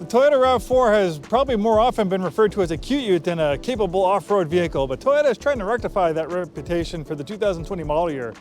Toyota RAV4 has probably more often been referred to as a Cute-Ute than a capable off-road vehicle, but Toyota is trying to rectify that reputation for the 2020 model year.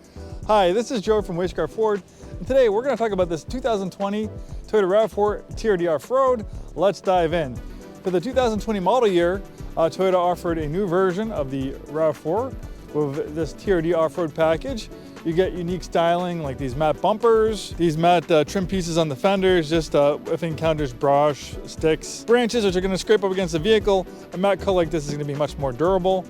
Hi, this is Joe from Way Scarff Ford, and today we're going to talk about this 2020 Toyota RAV4 TRD Off-Road. Let's dive in. For the 2020 model year, Toyota offered a new version of the RAV4 with this TRD Off-Road package. You get unique styling like these matte bumpers, these matte trim pieces on the fenders, just if it encounters brush, sticks, branches which are going to scrape up against the vehicle. A matte color like this is going to be much more durable.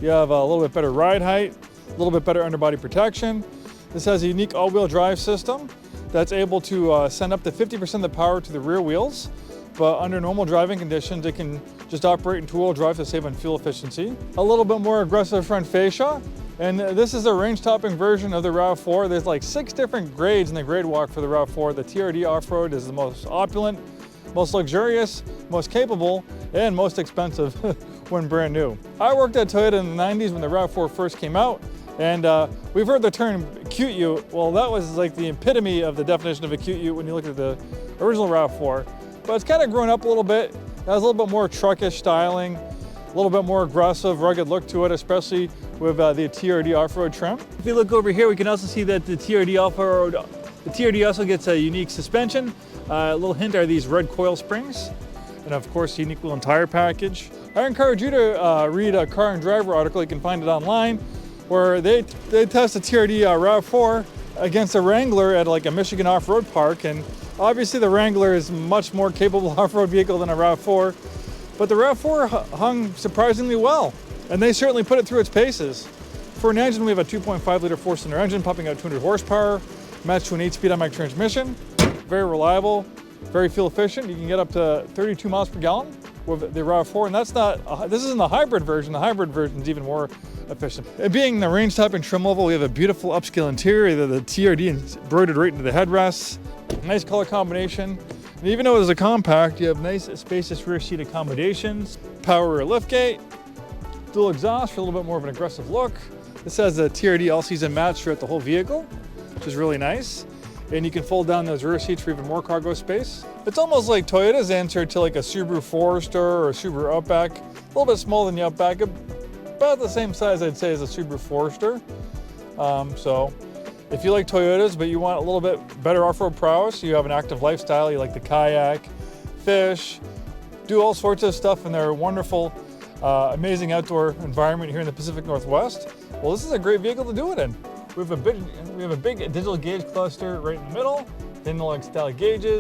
You have a little bit better ride height, a little bit better underbody protection. This has a unique all-wheel drive system that's able to send up to 50% of the power to the rear wheels. But under normal driving conditions, it can just operate in two-wheel drive to save on fuel efficiency. A little bit more aggressive front fascia. And this is a range-topping version of the RAV4. There's like 6 different grades in the grade walk for the RAV4. The TRD Off-Road is the most opulent, most luxurious, most capable, and most expensive when brand new. I worked at Toyota in the 90s when the RAV4 first came out, and we've heard the term Cute-Ute. Well, that was like the epitome of the definition of a Cute-Ute when you look at the original RAV4. But it's kind of grown up a little bit. It has a little bit more truckish styling, a little bit more aggressive, rugged look to it, especially with the TRD Off-Road trim. If you look over here, we can also see that the TRD Off-Road, the TRD also gets a unique suspension. A little hint are these red coil springs, and of course, the unique wheel and tire package. I encourage you to read a Car and Driver article. You can find it online, where they test the TRD RAV4 against a Wrangler at like a Michigan off-road park, and obviously the Wrangler is much more capable off-road vehicle than a RAV4. But the RAV4 hung surprisingly well, and they certainly put it through its paces. For an engine, we have a 2.5 liter 4-cylinder engine pumping out 200 horsepower, matched to an 8-speed automatic transmission. Very reliable, very fuel efficient. You can get up to 32 miles per gallon with the RAV4, and that's not, this isn't the hybrid version. The hybrid version is even more efficient. And being the range-topping trim level, we have a beautiful upscale interior, the TRD embroidered right into the headrests. Nice color combination. And even though it is a compact, you have nice spacious rear seat accommodations, power rear liftgate, dual exhaust for a little bit more of an aggressive look. This has a TRD all-season match throughout the whole vehicle, which is really nice. And you can fold down those rear seats for even more cargo space. It's almost like Toyota's answer to like a Subaru Forester or a Subaru Outback. A little bit smaller than the Outback, about the same size I'd say as a Subaru Forester. So if you like Toyotas, but you want a little bit better off-road prowess, you have an active lifestyle, you like the kayak, fish, do all sorts of stuff in their wonderful, amazing outdoor environment here in the Pacific Northwest, well, this is a great vehicle to do it in. We have a big digital gauge cluster right in the middle, Dynamic style gauges,